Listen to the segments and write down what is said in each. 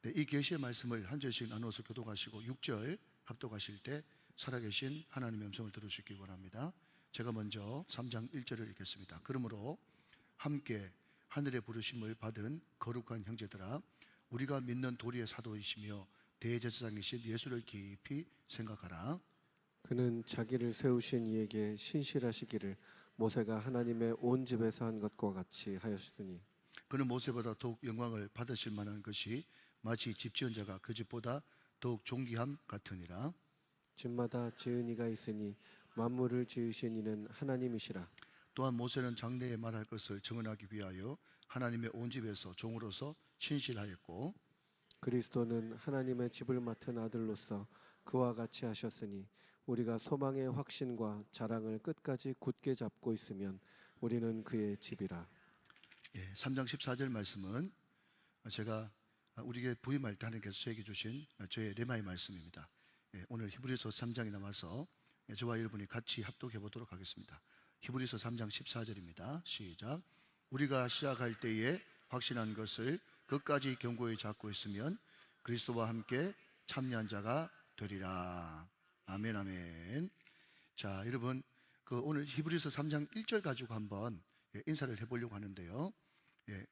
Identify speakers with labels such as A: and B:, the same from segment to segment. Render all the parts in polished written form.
A: 네, 이 계시의 말씀을 한 절씩 나누어서 교독하시고 6절 합독하실 때 살아계신 하나님의 음성을 들을 수 있기 원합니다. 제가 먼저 3장 1절을 읽겠습니다. 그러므로 함께 하늘의 부르심을 받은 거룩한 형제들아, 우리가 믿는 도리의 사도이시며 대제사장이신 예수를 깊이 생각하라.
B: 그는 자기를 세우신 이에게 신실하시기를 모세가 하나님의 온 집에서 한 것과 같이 하였으니,
A: 그는 모세보다 더욱 영광을 받으실 만한 것이 마치 집 지은 자가 그 집보다 더욱 존귀함 같으니라.
B: 집마다 지은 이가 있으니 만물을 지으신 이는 하나님이시라.
A: 또한 모세는 장래에 말할 것을 증언하기 위하여 하나님의 온 집에서 종으로서 신실하였고,
B: 그리스도는 하나님의 집을 맡은 아들로서 그와 같이 하셨으니, 우리가 소망의 확신과 자랑을 끝까지 굳게 잡고 있으면 우리는 그의 집이라.
A: 3장 14절 말씀은 제가 우리에게 부임할 때 하나님께서 저에게 주신 저의 레마의 말씀입니다. 오늘 히브리서 3장이 남아서 저와 여러분이 같이 합독해 보도록 하겠습니다. 히브리서 3장 14절입니다. 시작. 우리가 시작할 때에 확신한 것을 끝까지 견고히 잡고 있으면 그리스도와 함께 참여한 자가 되리라. 아멘, 아멘. 자, 여러분, 오늘 히브리서 3장 1절 가지고 한번 인사를 해보려고 하는데요.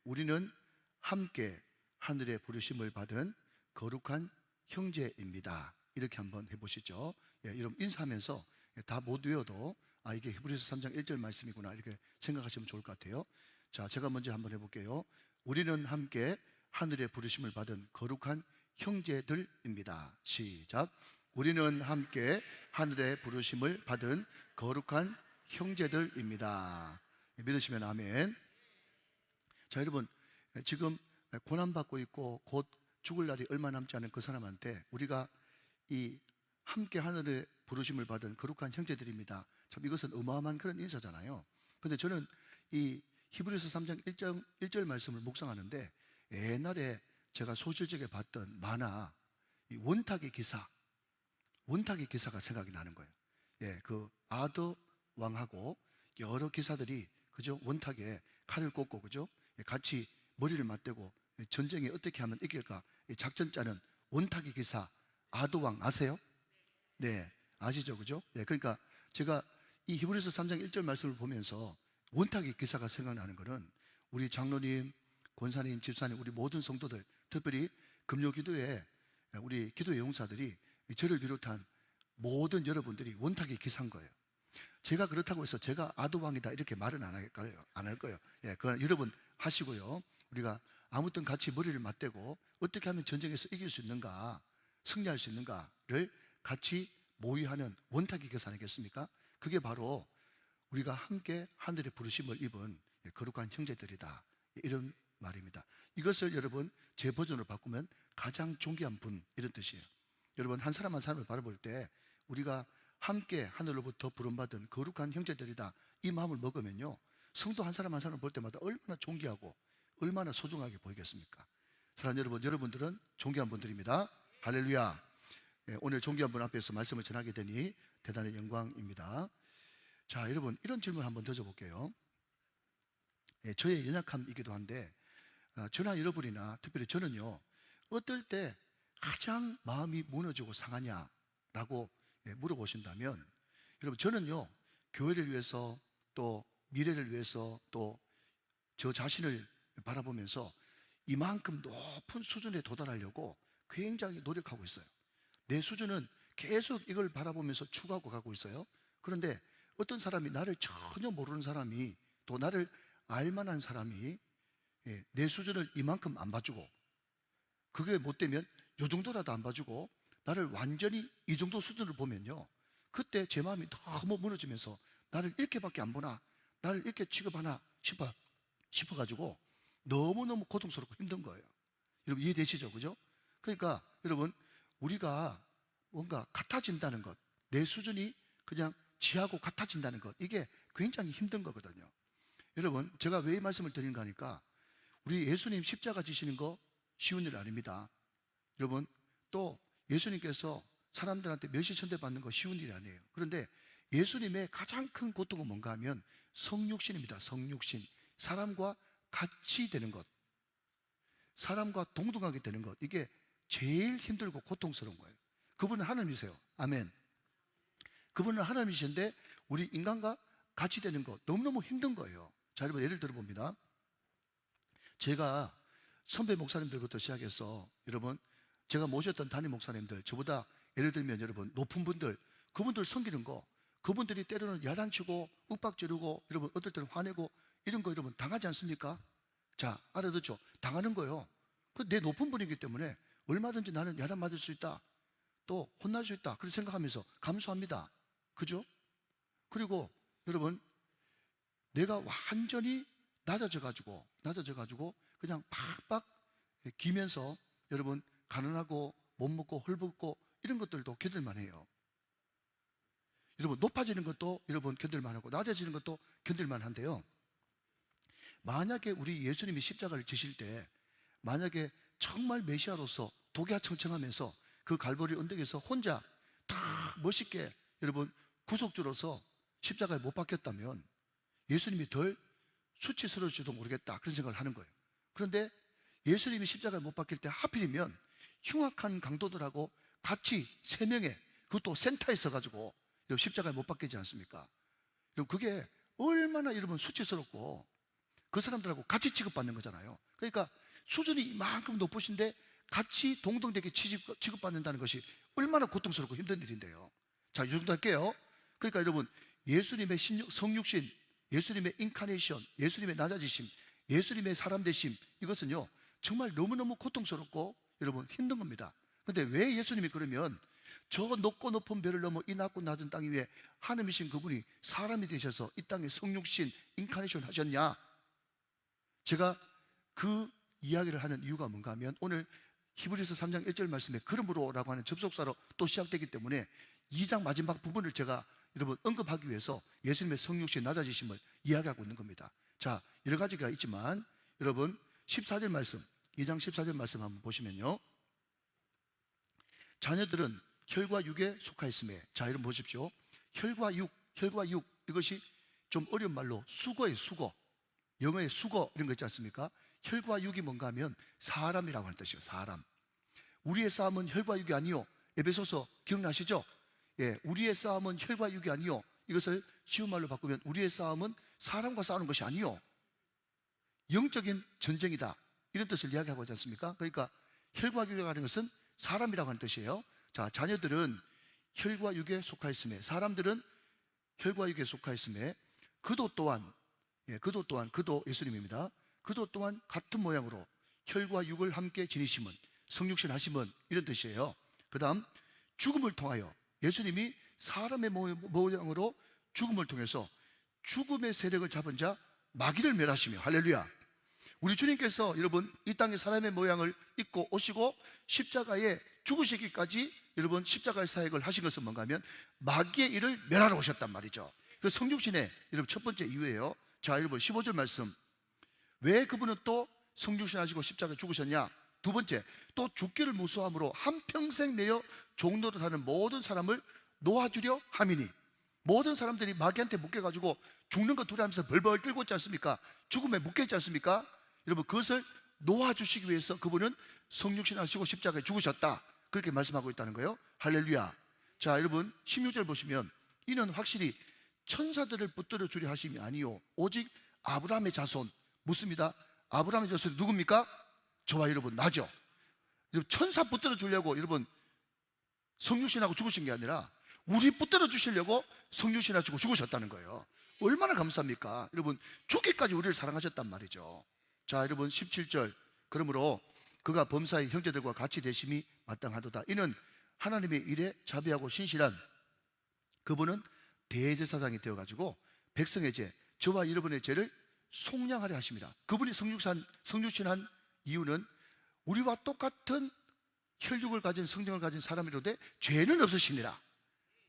A: 우리는 함께 하늘의 부르심을 받은 거룩한 형제입니다. 이렇게 한번 해보시죠. 여러분 인사하면서 다 못 외워도 이게 히브리서 3장 1절 말씀이구나 이렇게 생각하시면 좋을 것 같아요. 자, 제가 먼저 한번 해볼게요. 우리는 함께 하늘의 부르심을 받은 거룩한 형제들입니다. 시작. 우리는 함께 하늘의 부르심을 받은 거룩한 형제들입니다. 믿으시면 아멘. 자, 여러분, 지금 고난받고 있고 곧 죽을 날이 얼마 남지 않은 그 사람한테 우리가 이 함께 하늘의 부르심을 받은 거룩한 형제들입니다. 참 이것은 어마어마한 그런 인사잖아요. 그런데 저는 이 히브리서 3장 1절 말씀을 묵상하는데 옛날에 제가 소실적에 봤던 만화 이 원탁의 기사가 생각이 나는 거예요. 그 아더 왕하고 여러 기사들이 그죠? 원탁에 칼을 꽂고 그죠? 같이 머리를 맞대고 전쟁에 어떻게 하면 이길까 작전 짜는 원탁의 기사 아도왕 아세요? 네, 아시죠? 그죠? 그러니까 제가 이 히브리서 3장 1절 말씀을 보면서 원탁의 기사가 생각나는 것은 우리 장로님, 권사님, 집사님, 우리 모든 성도들, 특별히 금요기도에 우리 기도의 용사들이 저를 비롯한 모든 여러분들이 원탁의 기사인 거예요. 제가 그렇다고 해서 제가 아도왕이다 이렇게 말은 안 할 거예요. 그건 여러분 하시고요. 우리가 아무튼 같이 머리를 맞대고 어떻게 하면 전쟁에서 이길 수 있는가, 승리할 수 있는가를 같이 모의하는 원탁의 기사 아니겠습니까? 그게 바로 우리가 함께 하늘의 부르심을 입은 거룩한 형제들이다. 이런 말입니다. 이것을 여러분 제 버전으로 바꾸면 가장 존귀한 분 이런 뜻이에요. 여러분 한 사람 한 사람을 바라볼 때 우리가 함께 하늘로부터 부름받은 거룩한 형제들이다 이 마음을 먹으면요 성도 한 사람 한 사람을 볼 때마다 얼마나 존귀하고 얼마나 소중하게 보이겠습니까? 사랑하는 여러분, 여러분들은 존귀한 분들입니다. 할렐루야. 오늘 존귀한 분 앞에서 말씀을 전하게 되니 대단히 영광입니다. 자, 여러분 이런 질문 한번 던져볼게요. 저의 연약함이기도 한데 저나 여러분이나 특별히 저는요 어떨 때 가장 마음이 무너지고 상하냐라고 물어보신다면 여러분 저는요 교회를 위해서 또 미래를 위해서 또 저 자신을 바라보면서 이만큼 높은 수준에 도달하려고 굉장히 노력하고 있어요. 내 수준은 계속 이걸 바라보면서 추구하고 가고 있어요. 그런데 어떤 사람이 나를 전혀 모르는 사람이 또 나를 알만한 사람이 내 수준을 이만큼 안 봐주고 그게 못 되면 요 정도라도 안 봐주고 나를 완전히 이 정도 수준으로 보면요 그때 제 마음이 너무 무너지면서 나를 이렇게밖에 안 보나 나를 이렇게 취급하나 싶어가지고 너무너무 고통스럽고 힘든 거예요. 여러분 이해되시죠? 그죠? 그러니까 여러분 우리가 뭔가 같아진다는 것 내 수준이 그냥 지하고 같아진다는 것 이게 굉장히 힘든 거거든요. 여러분 제가 왜 이 말씀을 드리는가 하니까 우리 예수님 십자가 지시는 거 쉬운 일 아닙니다. 여러분 또 예수님께서 사람들한테 멸시천대 받는 거 쉬운 일이 아니에요. 그런데 예수님의 가장 큰 고통은 뭔가 하면 성육신입니다. 성육신 사람과 같이 되는 것 사람과 동등하게 되는 것, 이게 제일 힘들고 고통스러운 거예요. 그분은 하나님이세요. 아멘. 그분은 하나님이신데 우리 인간과 같이 되는 것 너무너무 힘든 거예요. 자, 여러분 예를 들어 봅니다. 제가 선배 목사님들부터 시작해서 여러분 제가 모셨던 담임 목사님들, 저보다 예를 들면 여러분 높은 분들, 그분들 섬기는 거, 그분들이 때로는 야단치고 윽박 지르고 여러분 어떨 때는 화내고 이런 거 여러분 당하지 않습니까? 자, 알아듣죠? 당하는 거예요. 그 내 높은 분이기 때문에 얼마든지 나는 야단 맞을 수 있다, 또 혼날 수 있다, 그렇게 생각하면서 감수합니다. 그죠? 그리고 여러분 내가 완전히 낮아져 가지고 그냥 팍팍 기면서 여러분 가난하고 못 먹고 헐벗고 이런 것들도 견딜만 해요. 여러분 높아지는 것도 여러분 견딜만 하고 낮아지는 것도 견딜만 한데요, 만약에 우리 예수님이 십자가를 지실 때 만약에 정말 메시아로서 독야청청하면서 그 갈보리 언덕에서 혼자 다 멋있게 여러분 구속주로서 십자가에 못 박혔다면 예수님이 덜 수치스러울지도 모르겠다, 그런 생각을 하는 거예요. 그런데 예수님이 십자가에 못 박힐 때 하필이면 흉악한 강도들하고 같이 세 명의, 그것도 센터에 있어가지고 십자가에 못 박히지 않습니까? 그럼 그게 얼마나 여러분 수치스럽고 그 사람들하고 같이 취급받는 거잖아요. 그러니까 수준이 이만큼 높으신데 같이 동등되게 취급받는다는 것이 얼마나 고통스럽고 힘든 일인데요. 자, 이 정도 할게요. 그러니까 여러분 예수님의 성육신, 예수님의 인카네이션, 예수님의 낮아지심, 예수님의 사람 되심, 이것은요 정말 너무너무 고통스럽고 여러분 힘든 겁니다. 근데 왜 예수님이 그러면 저 높고 높은 별을 넘어 이 낮고 낮은 땅 위에 하나님이신 그분이 사람이 되셔서 이 땅에 성육신, 인카네이션 하셨냐? 제가 그 이야기를 하는 이유가 뭔가 하면 오늘 히브리서 3장 1절 말씀에 그러므로라고 하는 접속사로 또 시작되기 때문에 2장 마지막 부분을 제가 여러분 언급하기 위해서 예수님의 성육신 낮아지심을 이야기하고 있는 겁니다. 자, 여러 가지가 있지만 여러분 14절 말씀, 2장 14절 말씀 한번 보시면요, 자녀들은 혈과 육에 속하였음에, 자 여러분 보십시오. 혈과 육 이것이 좀 어려운 말로 수거예요. 수거, 영어의 수거 이런 거 있지 않습니까? 혈과 육이 뭔가 하면 사람이라고 하는 뜻이에요. 사람. 우리의 싸움은 혈과 육이 아니요, 에베소서 기억나시죠? 예, 우리의 싸움은 혈과 육이 아니요, 이것을 쉬운 말로 바꾸면 우리의 싸움은 사람과 싸우는 것이 아니요, 영적인 전쟁이다, 이런 뜻을 이야기하고 있지 않습니까? 그러니까 혈과 육이라고 하는 것은 사람이라고 하는 뜻이에요. 자, 자녀들은 혈과 육에 속하였음에, 사람들은 혈과 육에 속하였음에 그도 또한 그도 예수님입니다. 그도 또한 같은 모양으로 혈과 육을 함께 지니심은, 성육신 하심은, 이런 뜻이에요. 그 다음 죽음을 통하여, 예수님이 사람의 모양으로 죽음을 통해서 죽음의 세력을 잡은 자 마귀를 멸하시며, 할렐루야. 우리 주님께서 여러분 이 땅에 사람의 모양을 입고 오시고 십자가에 죽으시기까지 여러분 십자가의 사역을 하신 것은 뭔가 하면 마귀의 일을 멸하러 오셨단 말이죠. 그 성육신의 여러분 첫 번째 이유예요. 자, 여러분 15절 말씀, 왜 그분은 또 성육신 하시고 십자가에 죽으셨냐? 두 번째, 또 죽기를 무서워함으로 한평생 내어 종노릇 하는 모든 사람을 놓아주려 함이니, 모든 사람들이 마귀한테 묶여가지고 죽는 거 두려워하면서 벌벌 떨고 있지 않습니까? 죽음에 묶여있지 않습니까? 여러분 그것을 놓아주시기 위해서 그분은 성육신 하시고 십자가에 죽으셨다, 그렇게 말씀하고 있다는 거예요. 할렐루야. 자, 여러분 16절 보시면 이는 확실히 천사들을 붙들어 주려 하심이 아니요 오직 아브라함의 자손, 묻습니다. 아브라함의 자손이 누굽니까? 저와 여러분 나죠. 천사 붙들어 주려고 여러분 성육신하고 죽으신 게 아니라 우리 붙들어 주시려고 성육신하시고 죽으셨다는 거예요. 얼마나 감사합니까? 여러분 죽기까지 우리를 사랑하셨단 말이죠. 자, 여러분 17절, 그러므로 그가 범사의 형제들과 같이 되심이 마땅하도다. 이는 하나님의 일에 자비하고 신실한 그분은 대제사장이 되어가지고 백성의 죄, 저와 여러분의 죄를 속량하려 하십니다. 그분이 성육신한 이유는 우리와 똑같은 혈육을 가진 성정을 가진 사람이로되 죄는 없으시니라.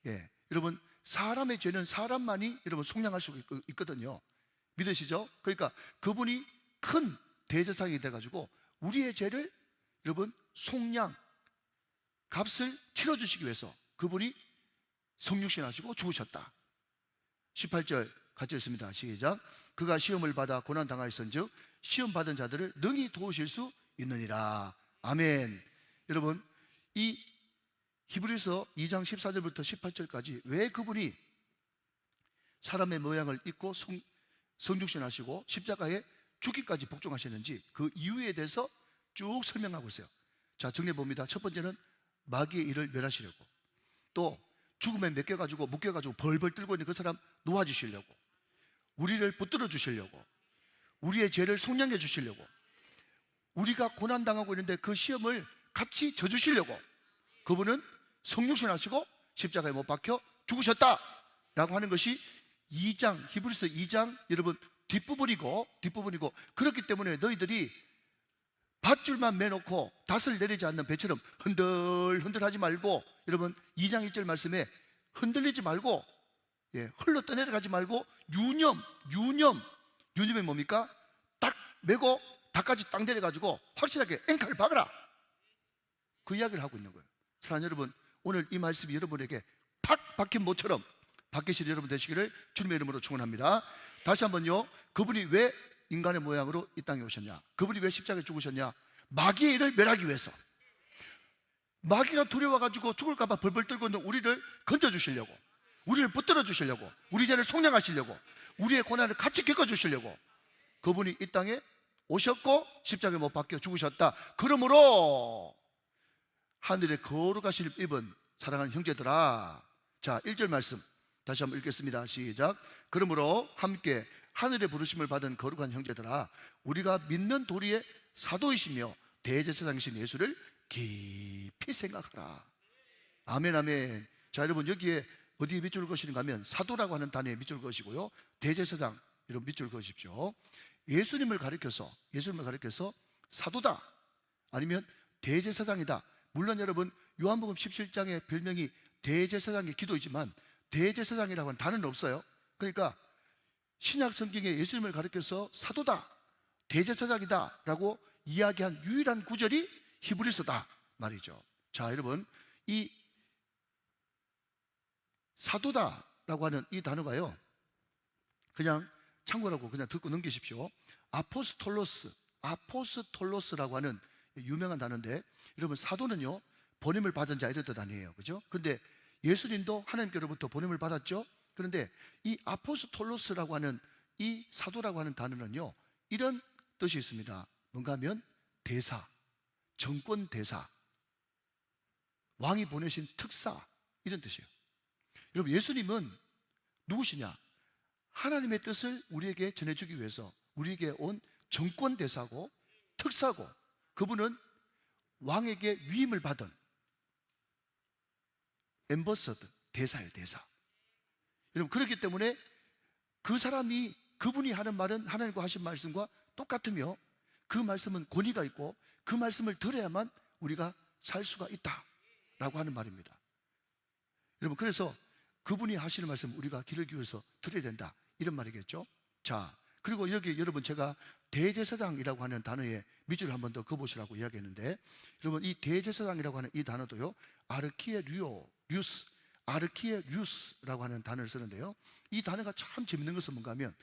A: 예, 여러분 사람의 죄는 사람만이 여러분 속량할 수 있거든요. 믿으시죠? 그러니까 그분이 큰 대제사장이 돼가지고 우리의 죄를 여러분 속량, 값을 치러주시기 위해서 그분이 성육신하시고 죽으셨다. 18절 같이 읽습니다. 시작. 그가 시험을 받아 고난당하였은즉 시험 받은 자들을 능히 도우실 수 있느니라. 아멘. 여러분, 이 히브리서 2장 14절부터 18절까지 왜 그분이 사람의 모양을 입고 성육신하시고 십자가에 죽기까지 복종하셨는지 그 이유에 대해서 쭉 설명하고 있어요. 자, 정리해 봅니다. 첫 번째는 마귀의 일을 멸하시려고, 또 죽음에 묶여가지고 벌벌 떨고 있는 그 사람 놓아주시려고, 우리를 붙들어 주시려고, 우리의 죄를 속량해 주시려고, 우리가 고난당하고 있는데 그 시험을 같이 져주시려고 그분은 성육신하시고 십자가에 못 박혀 죽으셨다라고 하는 것이 2장, 히브리서 2장 여러분 뒷부분이고, 그렇기 때문에 너희들이 밧줄만 매놓고 닷을 내리지 않는 배처럼 흔들흔들하지 말고, 여러분 2장 1절 말씀에 흔들리지 말고, 흘러 떠내려가지 말고 유념이 뭡니까? 딱 매고 닷까지 딱 내려가지고 확실하게 앵칼 박아라, 그 이야기를 하고 있는 거예요. 사랑하는 여러분, 오늘 이 말씀이 여러분에게 팍 박힌 모처럼 박히실 여러분 되시기를 주님의 이름으로 축원합니다. 다시 한번요, 그분이 왜 인간의 모양으로 이 땅에 오셨냐? 그분이 왜 십자가에 죽으셨냐? 마귀의 일을 멸하기 위해서. 마귀가 두려워가지고 죽을까봐 벌벌 떨고 있는 우리를 건져주시려고, 우리를 붙들어 주시려고, 우리 죄를 속량하시려고, 우리의 고난을 같이 겪어주시려고 그분이 이 땅에 오셨고 십자가에 못 박혀 죽으셨다. 그러므로 하늘의 거룩하신 입은 사랑하는 형제들아. 자, 1절 말씀 다시 한번 읽겠습니다. 시작. 그러므로 함께 하늘의 부르심을 받은 거룩한 형제들아, 우리가 믿는 도리의 사도이시며 대제사장이신 예수를 깊이 생각하라. 아멘, 아멘. 자, 여러분 여기에 어디에 밑줄 그으시는가 하면 사도라고 하는 단어에 밑줄 그으시고요, 대제사장 이런 밑줄 그으십시오. 예수님을 가리켜서 사도다 아니면 대제사장이다. 물론 여러분 요한복음 17장의 별명이 대제사장의 기도이지만 대제사장이라고 하는 단어는 없어요. 그러니까 신약 성경에 예수님을 가리켜서 사도다, 대제사장이다 라고 이야기한 유일한 구절이 히브리서다 말이죠. 자, 여러분 이 사도다라고 하는 이 단어가요, 그냥 참고라고 그냥 듣고 넘기십시오. 아포스톨로스라고 하는 유명한 단어인데, 여러분 사도는요 보냄을 받은 자 이런 뜻 아니에요, 그죠? 근데 예수님도 하나님께로부터 보냄을 받았죠. 그런데 이 아포스톨로스라고 하는 이 사도라고 하는 단어는요 이런 뜻이 있습니다. 뭔가 하면 대사, 정권 대사, 왕이 보내신 특사 이런 뜻이에요. 여러분 예수님은 누구시냐? 하나님의 뜻을 우리에게 전해주기 위해서 우리에게 온 정권 대사고 특사고, 그분은 왕에게 위임을 받은 엠버서더, 대사예요, 대사. 여러분 그렇기 때문에 그분이 하는 말은 하나님과 하신 말씀과 똑같으며 그 말씀은 권위가 있고 그 말씀을 들어야만 우리가 살 수가 있다라고 하는 말입니다. 여러분 그래서 그분이 하시는 말씀 우리가 귀를 기울여서 들어야 된다 이런 말이겠죠. 자, 그리고 여기 여러분 제가 대제사장이라고 하는 단어에 밑줄을 한 번 더 그어보시라고 이야기했는데, 여러분 이 대제사장이라고 하는 이 단어도요 아르키에류스라고 하는 단어를 쓰는데요, 이 단어가 참 재밌는 것은 뭔가 하면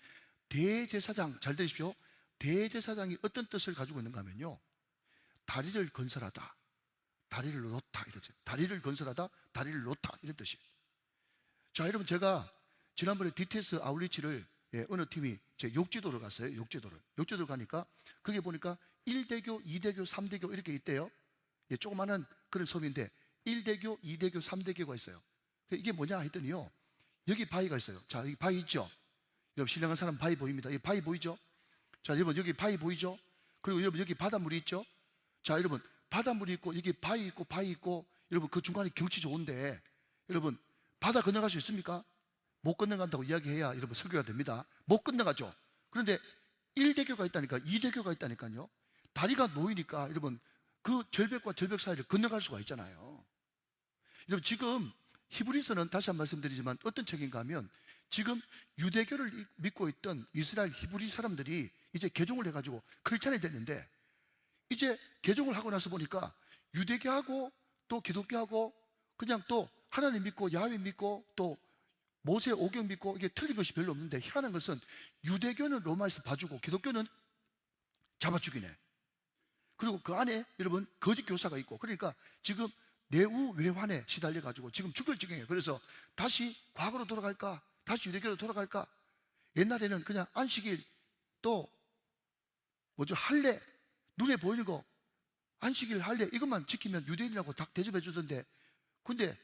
A: 대제사장, 잘 들으십시오. 대제사장이 어떤 뜻을 가지고 있는가 하면요, 다리를 건설하다, 다리를 놓다 이러죠. 다리를 건설하다, 다리를 놓다 이런 뜻이에요. 자, 여러분 제가 지난번에 DTS 아울리치를 어느 팀이 제 욕지도를 갔어요. 욕지도를 가니까 거기 보니까 1대교, 2대교, 3대교 이렇게 있대요. 조그마한 그런 섬인데 1대교, 2대교, 3대교가 있어요. 이게 뭐냐 했더니요, 여기 바위가 있어요. 자, 여기 바위 있죠? 여러분 신령한 사람 바위 보입니다. 여기 바위 보이죠? 자, 여러분 여기 바위 보이죠? 그리고 여러분 여기 바닷물이 있죠? 자, 여러분 바닷물이 있고 여기 바위 있고 여러분 그 중간에 경치 좋은데 여러분 바다 건너갈 수 있습니까? 못 건너간다고 이야기해야 여러분 설교가 됩니다. 못 건너가죠. 그런데 1대교가 있다니까, 2대교가 있다니까요. 다리가 놓이니까 여러분 그 절벽과 절벽 사이를 건너갈 수가 있잖아요. 여러분 지금 히브리서는 다시 한 번 말씀드리지만 어떤 책인가 하면 지금 유대교를 믿고 있던 이스라엘 히브리 사람들이 이제 개종을 해가지고 크리스찬이 됐는데, 이제 개종을 하고 나서 보니까 유대교하고 또 기독교하고 그냥 또 하나님 믿고 야훼 믿고 또 모세 오경 믿고 이게 틀린 것이 별로 없는데, 희한한 것은 유대교는 로마에서 봐주고 기독교는 잡아 죽이네. 그리고 그 안에 여러분 거짓 교사가 있고, 그러니까 지금 내우 외환에 시달려 가지고 지금 죽을 지경이에요. 그래서 다시 과거로 돌아갈까, 다시 유대교로 돌아갈까. 옛날에는 그냥 안식일 또 뭐죠, 할례, 눈에 보이는 거 안식일 할례 이것만 지키면 유대인이라고 딱 대접해 주던데, 근데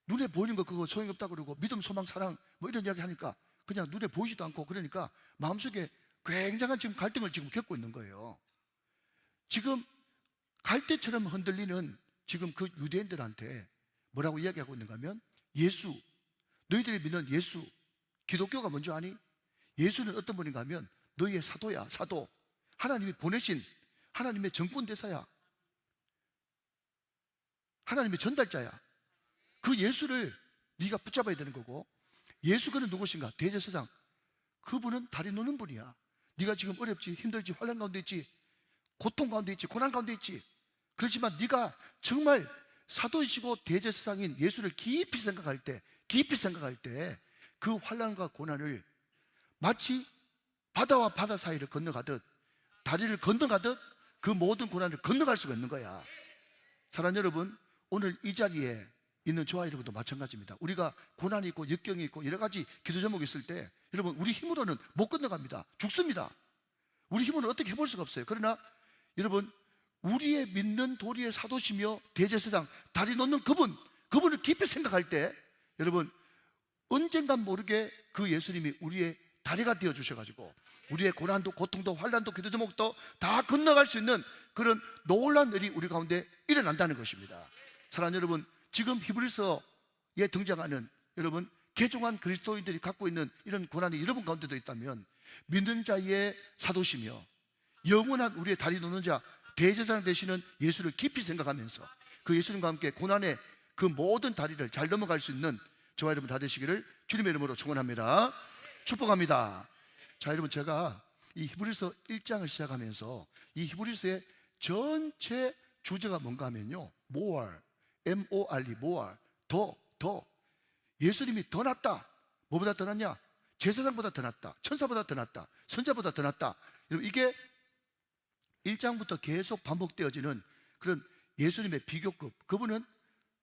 A: 눈에 보이는 거 그거 소용없다 그러고 믿음 소망 사랑 뭐 이런 이야기 하니까 그냥 눈에 보이지도 않고, 그러니까 마음속에 굉장한 지금 갈등을 지금 겪고 있는 거예요. 지금 갈대처럼 흔들리는 지금 그 유대인들한테 뭐라고 이야기하고 있는가 하면, 예수, 너희들이 믿는 예수, 기독교가 뭔지 아니? 예수는 어떤 분인가 하면 너희의 사도야. 사도, 하나님이 보내신 하나님의 정권대사야. 하나님의 전달자야. 그 예수를 네가 붙잡아야 되는 거고, 예수 그는 누구신가? 대제사장. 그분은 다리 놓는 분이야. 네가 지금 어렵지, 힘들지, 환난 가운데 있지, 고통 가운데 있지, 고난 가운데 있지. 그렇지만 네가 정말 사도이시고 대제사장인 예수를 깊이 생각할 때, 그 환난과 고난을 마치 바다와 바다 사이를 건너가듯, 다리를 건너가듯 그 모든 고난을 건너갈 수가 있는 거야. 사랑하는 여러분, 오늘 이 자리에 있는 저와 여러분도 마찬가지입니다. 우리가 고난이 있고 역경이 있고 여러 가지 기도 제목이 있을 때, 여러분 우리 힘으로는 못 건너갑니다. 죽습니다. 우리 힘으로는 어떻게 해볼 수가 없어요. 그러나 여러분, 우리의 믿는 도리의 사도시며 대제사장, 다리 놓는 그분을 깊이 생각할 때, 여러분 언젠간 모르게 그 예수님이 우리의 다리가 되어 주셔가지고 우리의 고난도 고통도 환난도 기도 제목도 다 건너갈 수 있는 그런 놀라운 일이 우리 가운데 일어난다는 것입니다. 사랑하는 여러분, 지금 히브리서에 등장하는 여러분 개종한 그리스도인들이 갖고 있는 이런 고난이 여러분 가운데도 있다면, 믿는 자의 사도시며 영원한 우리의 다리 놓는 자 대제사장 되시는 예수를 깊이 생각하면서 그 예수님과 함께 고난의 그 모든 다리를 잘 넘어갈 수 있는 저와 여러분 다 되시기를 주님의 이름으로 축원합니다. 축복합니다. 자, 여러분, 제가 이 히브리서 1장을 시작하면서 이 히브리서의 전체 주제가 뭔가 하면요, more, M-O-R-E, more, 더 예수님이 더 낫다. 뭐보다 더 낫냐? 제사장보다 더 낫다, 천사보다 더 낫다, 선자보다 더 낫다. 여러분, 이게 1장부터 계속 반복되어지는 그런 예수님의 비교급, 그분은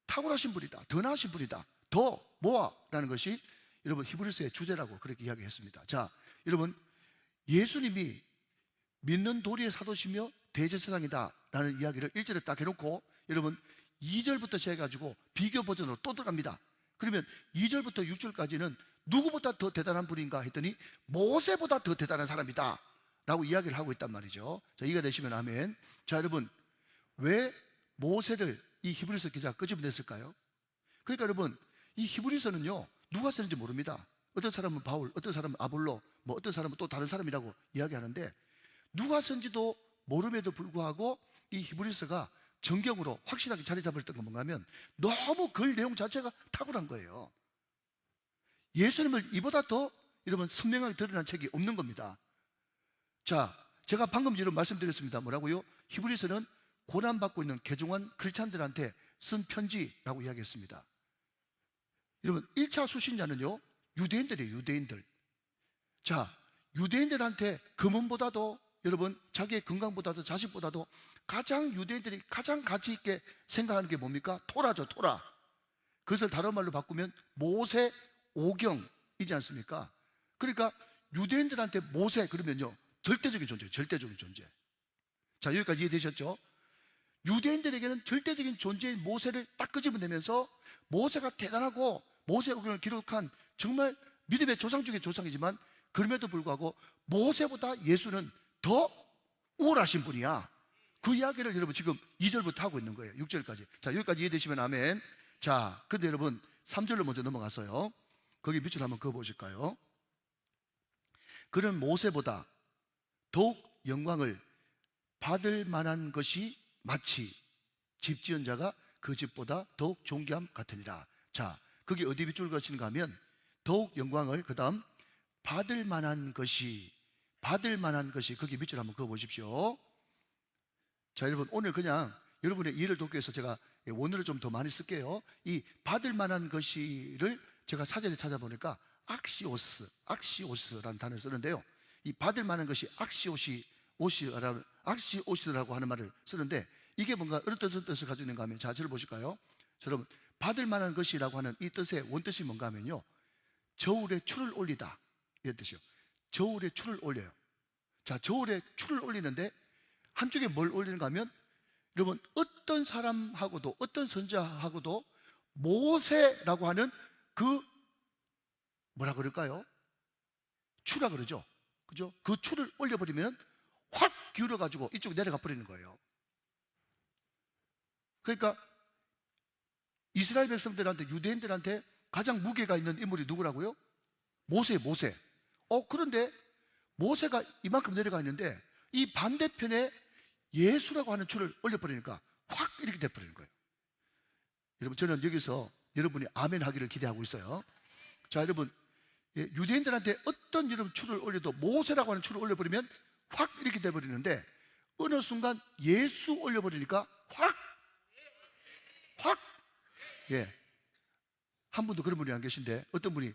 A: 탁월하신 분이다, 더 나으신 분이다, 더 뭐라는 것이 여러분 히브리서의 주제라고 그렇게 이야기했습니다. 자, 여러분, 예수님이 믿는 도리의 사도시며 대제사장이다 라는 이야기를 1절에 딱 해놓고, 여러분 2절부터 시작해가지고 비교 버전으로 또 들어갑니다. 그러면 2절부터 6절까지는 누구보다 더 대단한 분인가 했더니 모세보다 더 대단한 사람이다 라고 이야기를 하고 있단 말이죠. 자, 이해가 되시면 아멘. 자, 여러분, 왜 모세를 이 히브리서 기자가 끄집어냈을까요? 그러니까 여러분, 이 히브리서는요 누가 썼는지 모릅니다. 어떤 사람은 바울, 어떤 사람은 아볼로, 뭐 어떤 사람은 또 다른 사람이라고 이야기하는데, 누가 쓴지도 모름에도 불구하고 이 히브리서가 정경으로 확실하게 자리 잡았던 건 뭔가 하면, 너무 글 내용 자체가 탁월한 거예요. 예수님을 이보다 더 여러분 선명하게 드러난 책이 없는 겁니다. 자, 제가 방금 여러분 말씀드렸습니다. 뭐라고요? 히브리서는 고난받고 있는 개종한 크리스찬들한테 쓴 편지라고 이야기했습니다. 여러분, 1차 수신자는요 유대인들이에요. 유대인들. 자, 유대인들한테 금은보다도 여러분 자기의 건강보다도 자식보다도 가장 유대인들이 가장 가치 있게 생각하는 게 뭡니까? 토라죠. 토라. 그것을 다른 말로 바꾸면 모세 오경이지 않습니까? 그러니까 유대인들한테 모세 그러면요 절대적인 존재예요. 절대적인 존재. 자, 여기까지 이해되셨죠? 유대인들에게는 절대적인 존재인 모세를 딱 끄집어내면서, 모세가 대단하고 모세 오경을 기록한 정말 믿음의 조상 중의 조상이지만, 그럼에도 불구하고 모세보다 예수는 더 우월하신 분이야. 그 이야기를 여러분 지금 2절부터 하고 있는 거예요. 6절까지. 자, 여기까지 이해되시면 아멘. 자, 근데 여러분 3절로 먼저 넘어가서요, 거기 밑줄 한번 그어보실까요? 그는 모세보다 더욱 영광을 받을 만한 것이 마치 집 지은 자가 그 집보다 더욱 존귀함 같으니라. 자, 그게 어디 밑줄 그으시는가 하면, 더욱 영광을, 그 다음 받을 만한 것이 거기 밑줄 한번 그어보십시오. 자, 여러분, 오늘 그냥 여러분의 이해를 돕기 위해서 제가 원어를 좀 더 많이 쓸게요. 이 받을 만한 것이를 제가 사전에 찾아보니까 악시오스라는 단어를 쓰는데요, 이 받을 만한 것이 악시오시라는 악시오스라고 하는 말을 쓰는데 이게 뭔가 어떤 뜻을 가지고 있는가 하면, 자, 저를 보실까요? 자, 여러분, 받을 만한 것이라고 하는 이 뜻의 원뜻이 뭔가 하면요, 저울에 추를 올리다, 이런 뜻이요. 저울에 추를 올려요. 자, 저울에 추를 올리는데 한쪽에 뭘 올리는가 하면, 여러분, 어떤 사람하고도, 어떤 선지자하고도 모세라고 하는 그 뭐라 그럴까요? 추라 그러죠. 그죠? 그 추를 올려버리면 확 기울어 가지고 이쪽 내려가 버리는 거예요. 그러니까 이스라엘 백성들한테, 유대인들한테 가장 무게가 있는 인물이 누구라고요? 모세. 그런데 모세가 이만큼 내려가 있는데 이 반대편에 예수라고 하는 추를 올려버리니까 확 이렇게 돼버리는 거예요. 여러분, 저는 여기서 여러분이 아멘 하기를 기대하고 있어요. 자, 여러분, 유대인들한테 어떤 여러분 추를 올려도 모세라고 하는 추를 올려버리면 확 이렇게 돼버리는데, 어느 순간 예수 올려버리니까 확. 예. 한 분도 그런 분이 안 계신데, 어떤 분이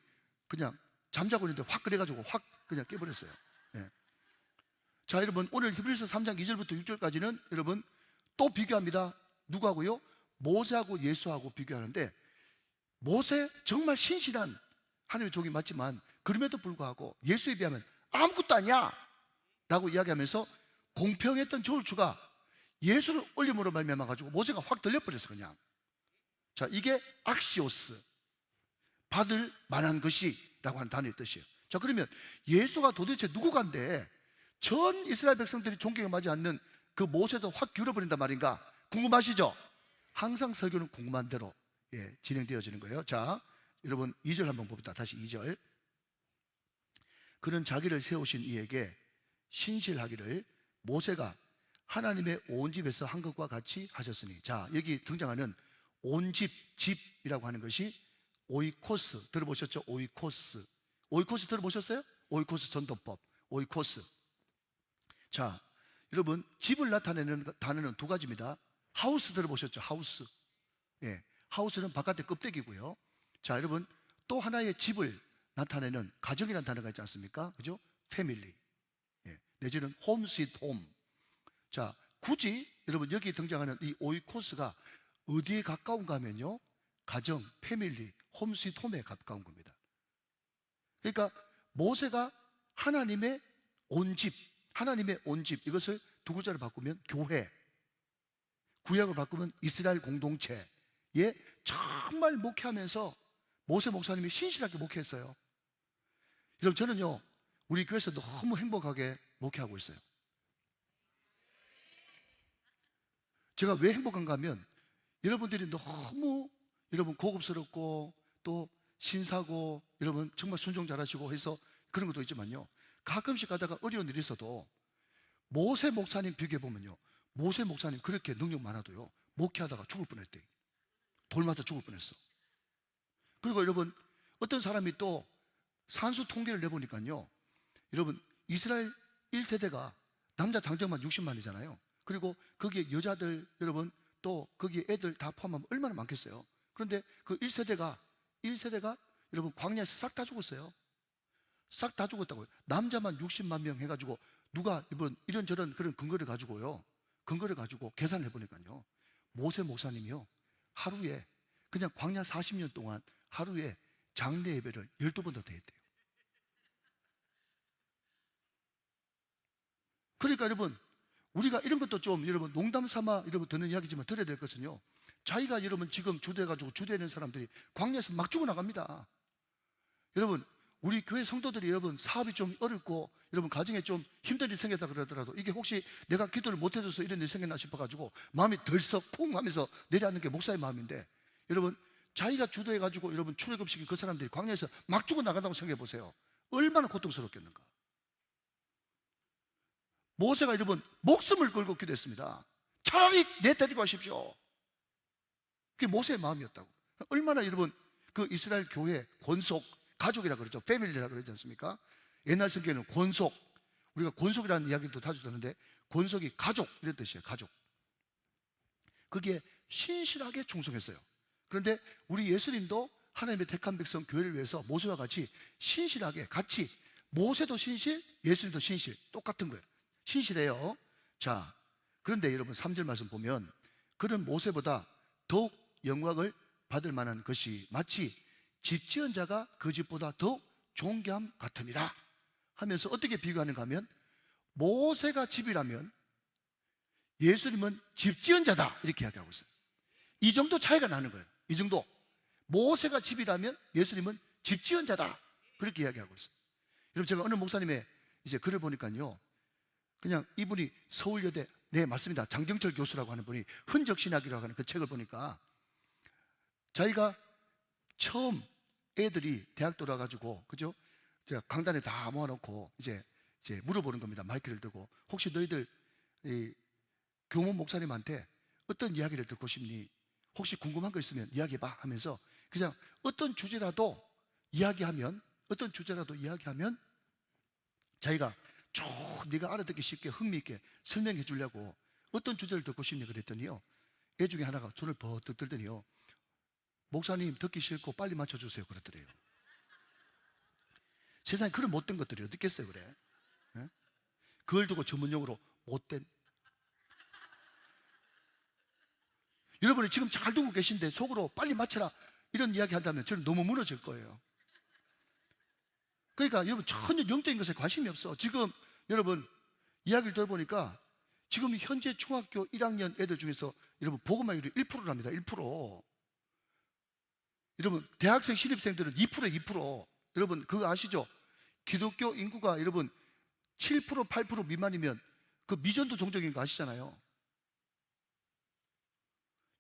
A: 그냥 잠자고 있는데 확 그래가지고 확 그냥 깨버렸어요. 예. 자, 여러분, 오늘 히브리서 3장 2절부터 6절까지는 여러분 또 비교합니다. 누구하고요? 모세하고 예수하고 비교하는데, 모세 정말 신실한 하나님의 종이 맞지만 그럼에도 불구하고 예수에 비하면 아무것도 아니야 라고 이야기하면서 공평했던 저울추가 예수를 올림으로 말미암아 가지고 모세가 확 들려버렸어 그냥. 자, 이게 악시오스, 받을 만한 것이라고 하는 단어의 뜻이에요. 자, 그러면 예수가 도대체 누구간데 전 이스라엘 백성들이 존경하지 않는 그 모세도 확 기울어버린단 말인가 궁금하시죠? 항상 설교는 궁금한 대로 진행되어지는 거예요. 자, 여러분 2절 한번 봅니다. 다시 2절. 그는 자기를 세우신 이에게 신실하기를 모세가 하나님의 온 집에서 한 것과 같이 하셨으니. 자, 여기 등장하는 온 집, 집이라고 하는 것이 오이코스, 들어보셨죠? 오이코스 들어보셨어요? 오이코스 전도법, 오이코스. 자, 여러분, 집을 나타내는 단어는 두 가지입니다. 하우스 들어보셨죠? 하우스. 예, 하우스는 바깥의 껍데기고요. 자, 여러분, 또 하나의 집을 나타내는 가정이라는 단어가 있지 않습니까? 그죠? 패밀리. 예, 내지는 홈 스윗 홈. 자, 굳이 여러분 여기 등장하는 이 오이코스가 어디에 가까운가 하면요, 가정, 패밀리, 홈 스윗 홈에 가까운 겁니다. 그러니까 모세가 하나님의 온 집, 하나님의 온 집, 이것을 두 글자로 바꾸면 교회, 구약을 바꾸면 이스라엘 공동체에 정말 목회하면서 모세 목사님이 신실하게 목회했어요. 여러분, 저는요 우리 교회에서 너무 행복하게 목회하고 있어요. 제가 왜 행복한가 하면 여러분들이 너무 여러분 고급스럽고 또 신사고 여러분 정말 순종 잘하시고 해서 그런 것도 있지만요, 가끔씩 가다가 어려운 일이 있어도 모세 목사님 비교해 보면요, 모세 목사님 그렇게 능력 많아도요 목회하다가 죽을 뻔했대. 돌 맞아 죽을 뻔했어. 그리고 여러분, 어떤 사람이 또 산수 통계를 내보니까요, 여러분 이스라엘 1세대가 남자 장정만 60만이잖아요. 그리고 거기에 여자들 여러분 또 거기에 애들 다 포함하면 얼마나 많겠어요. 그런데 그 1세대가 여러분 광야에서 싹 다 죽었어요. 싹 다 죽었다고요. 남자만 60만 명 해가지고 누가 이번 이런저런 그런 근거를 가지고 계산해 보니까요, 모세 목사님이요 하루에 그냥 광야 40년 동안 하루에 장례 예배를 12번 더 드렸대요. 그러니까 여러분, 우리가 이런 것도 좀 여러분 농담 삼아 여러분 듣는 이야기지만 들어야 될 것은요, 자기가 여러분 지금 주도해가지고 주도하는 사람들이 광야에서 막 죽어나갑니다. 여러분, 우리 교회 성도들이 여러분 사업이 좀 어렵고 여러분 가정에 좀 힘든 일이 생겼다 그러더라도 이게 혹시 내가 기도를 못 해줘서 이런 일이 생겼나 싶어가지고 마음이 덜썩쿵 하면서 내려앉는 게 목사의 마음인데, 여러분 자기가 주도해가지고 여러분 출애굽시킨 그 사람들이 광야에서 막 죽어나간다고 생각해 보세요. 얼마나 고통스럽겠는가. 모세가 여러분 목숨을 걸고 기도했습니다. 차라리 내 데리고 가십시오. 그게 모세의 마음이었다고. 얼마나 여러분 그 이스라엘 교회 권속, 가족이라 그러죠. 패밀리라 그러지 않습니까? 옛날 성경에는 권속, 우리가 권속이라는 이야기도 자주 듣는데 권속이 가족 이런 뜻이에요. 가족. 그게 신실하게 충성했어요. 그런데 우리 예수님도 하나님의 택한 백성 교회를 위해서 모세와 같이 신실하게 같이, 모세도 신실, 예수님도 신실, 똑같은 거예요. 신실해요. 자, 그런데 여러분 3절 말씀 보면 그는 모세보다 더욱 영광을 받을 만한 것이 마치 집 지은 자가 그 집보다 더 존귀함 같으니라 하면서 어떻게 비교하는가 하면 모세가 집이라면 예수님은 집 지은 자다 이렇게 이야기하고 있어요. 이 정도 차이가 나는 거예요. 이 정도. 모세가 집이라면 예수님은 집 지은 자다 그렇게 이야기하고 있어요. 여러분 제가 어느 목사님의 이제 글을 보니까요, 그냥 이분이 서울여대, 네 맞습니다, 장경철 교수라고 하는 분이 흔적신학이라고 하는 그 책을 보니까 자기가 처음 애들이 대학 들어와가지고 그죠? 제가 강단에 다 모아놓고 이제 물어보는 겁니다. 마이크를 들고 혹시 너희들 이 교문 목사님한테 어떤 이야기를 듣고 싶니? 혹시 궁금한 거 있으면 이야기해봐 하면서 그냥 어떤 주제라도 이야기하면 자기가 쭉 네가 알아듣기 쉽게 흥미있게 설명해 주려고 어떤 주제를 듣고 싶니 그랬더니요, 애 중에 하나가 손을 버뜩 들더니요, 목사님 듣기 싫고 빨리 맞춰주세요 그러더래요. 세상에 그런 못된 것들이 어디 있겠어요 그래? 예? 그걸 두고 전문용어로 못된. 여러분이 지금 잘 듣고 계신데 속으로 빨리 맞춰라 이런 이야기 한다면 저는 너무 무너질 거예요. 그러니까 여러분 전혀 영적인 것에 관심이 없어. 지금 여러분 이야기를 들어보니까 지금 현재 중학교 1학년 애들 중에서 여러분 복음화율이 1%랍니다. 1%. 여러분 대학생 신입생들은 2%에 2%. 여러분 그거 아시죠? 기독교 인구가 여러분 7% 8% 미만이면 그 미전도 종족인 거 아시잖아요.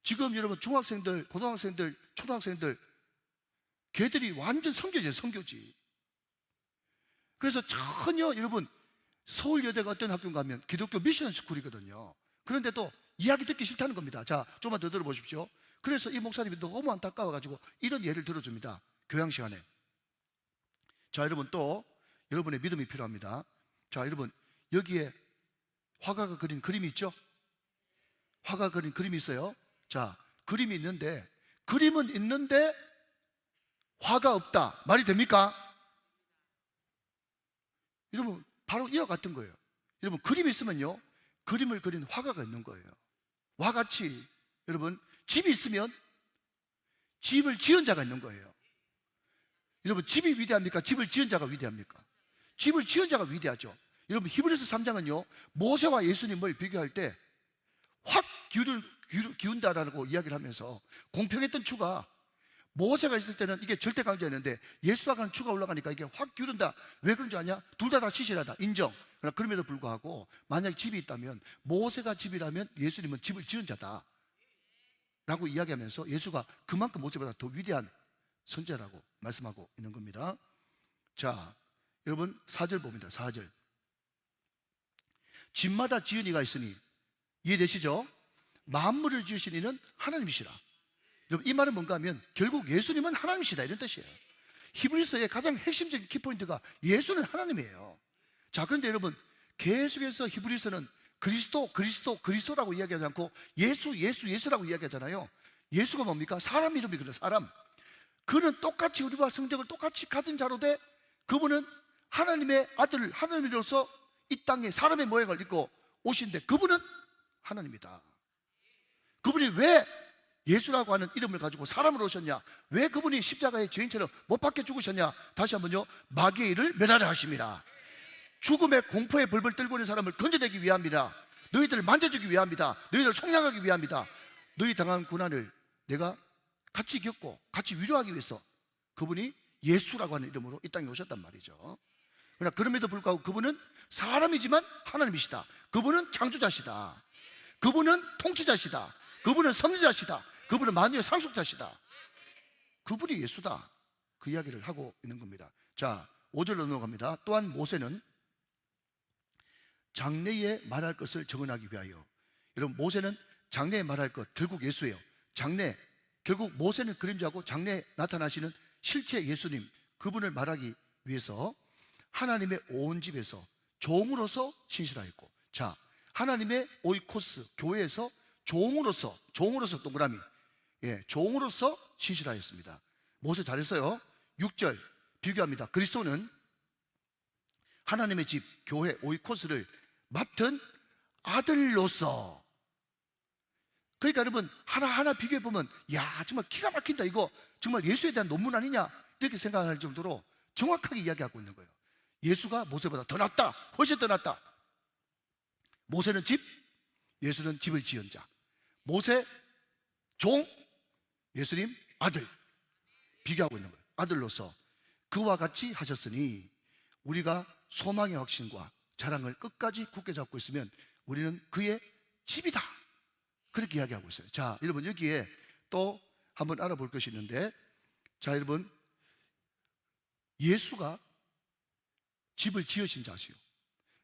A: 지금 여러분 중학생들, 고등학생들, 초등학생들 걔들이 완전 선교지, 선교지. 그래서 전혀 여러분 서울여대가 어떤 학교인가 하면 기독교 미션 스쿨이거든요. 그런데도 이야기 듣기 싫다는 겁니다. 자, 조금만 더 들어보십시오. 그래서 이 목사님이 너무 안타까워가지고 이런 예를 들어줍니다. 교양 시간에. 자, 여러분 또 여러분의 믿음이 필요합니다. 자, 여러분 여기에 화가가 그린 그림이 있죠? 화가가 그린 그림이 있어요. 자, 그림이 있는데 그림은 있는데 화가 없다. 말이 됩니까? 여러분 바로 이와 같은 거예요. 여러분 그림이 있으면요, 그림을 그린 화가가 있는 거예요. 와 같이 여러분 집이 있으면 집을 지은 자가 있는 거예요. 여러분 집이 위대합니까? 집을 지은 자가 위대합니까? 집을 지은 자가 위대하죠. 여러분 히브리서 3장은요 모세와 예수님을 비교할 때 확 기운다라고 이야기를 하면서 공평했던 추가, 모세가 있을 때는 이게 절대 강조였는데 예수가 가는 추가 올라가니까 이게 확 기울는다. 왜 그런 줄 아냐? 둘 다 시실하다. 인정. 그러나 그럼에도 불구하고 만약에 집이 있다면 모세가 집이라면 예수님은 집을 지은 자다 라고 이야기하면서 예수가 그만큼 모세보다 더 위대한 선지자라고 말씀하고 있는 겁니다. 자, 여러분 4절 봅니다. 4절. 집마다 지은 이가 있으니 이해되시죠? 만물을 지으신 이는 하나님이시라. 여러분 이 말은 뭔가 하면 결국 예수님은 하나님이시다 이런 뜻이에요. 히브리서의 가장 핵심적인 키포인트가 예수는 하나님이에요. 자, 그런데 여러분 계속해서 히브리서는 그리스도라고 이야기하지 않고 예수라고 이야기하잖아요. 예수가 뭡니까? 사람 이름이거든요. 사람. 그는 똑같이 우리와 성격을 똑같이 가진 자로 돼 그분은 하나님의 아들, 하나님으로서 이 땅에 사람의 모양을 입고 오신데 그분은 하나님이다. 그분이 왜 예수라고 하는 이름을 가지고 사람으로 오셨냐? 왜 그분이 십자가의 죄인처럼 못 박혀 죽으셨냐? 다시 한번요, 마귀의 일을 멸하려 하십니다. 죽음의 공포에 벌벌 떨고 있는 사람을 건져내기 위함이라. 너희들을 만져주기 위함이다. 너희들을 속량하기 위함이다. 너희 당한 고난을 내가 같이 겪고 같이 위로하기 위해서 그분이 예수라고 하는 이름으로 이 땅에 오셨단 말이죠. 그러나 그럼에도 불구하고 그분은 사람이지만 하나님이시다. 그분은 창조자시다. 그분은 통치자시다. 그분은 섭리자시다. 그분은 만유의 상속자시다. 그분이 예수다. 그 이야기를 하고 있는 겁니다. 자, 5절로 넘어갑니다. 또한 모세는 장래에 말할 것을 정언하기 위하여. 여러분 모세는 장래에 말할 것 결국 예수예요. 장래, 결국 모세는 그림자고 장래에 나타나시는 실체 예수님, 그분을 말하기 위해서 하나님의 온 집에서 종으로서 신실하였고, 자, 하나님의 오이코스 교회에서 종으로서 동그라미, 종으로서 신실하였습니다. 모세 잘했어요. 6절 비교합니다. 그리스도는 하나님의 집 교회 오이코스를 맡은 아들로서. 그러니까 여러분 하나하나 비교해 보면 야 정말 기가 막힌다, 이거 정말 예수에 대한 논문 아니냐 이렇게 생각할 정도로 정확하게 이야기하고 있는 거예요. 예수가 모세보다 더 낫다, 훨씬 더 낫다. 모세는 집, 예수는 집을 지은 자. 모세 종, 예수님 아들. 비교하고 있는 거예요. 아들로서 그와 같이 하셨으니 우리가 소망의 확신과 자랑을 끝까지 굳게 잡고 있으면 우리는 그의 집이다, 그렇게 이야기하고 있어요. 자, 여러분 여기에 또 한번 알아볼 것이 있는데, 자 여러분, 예수가 집을 지으신 자시요,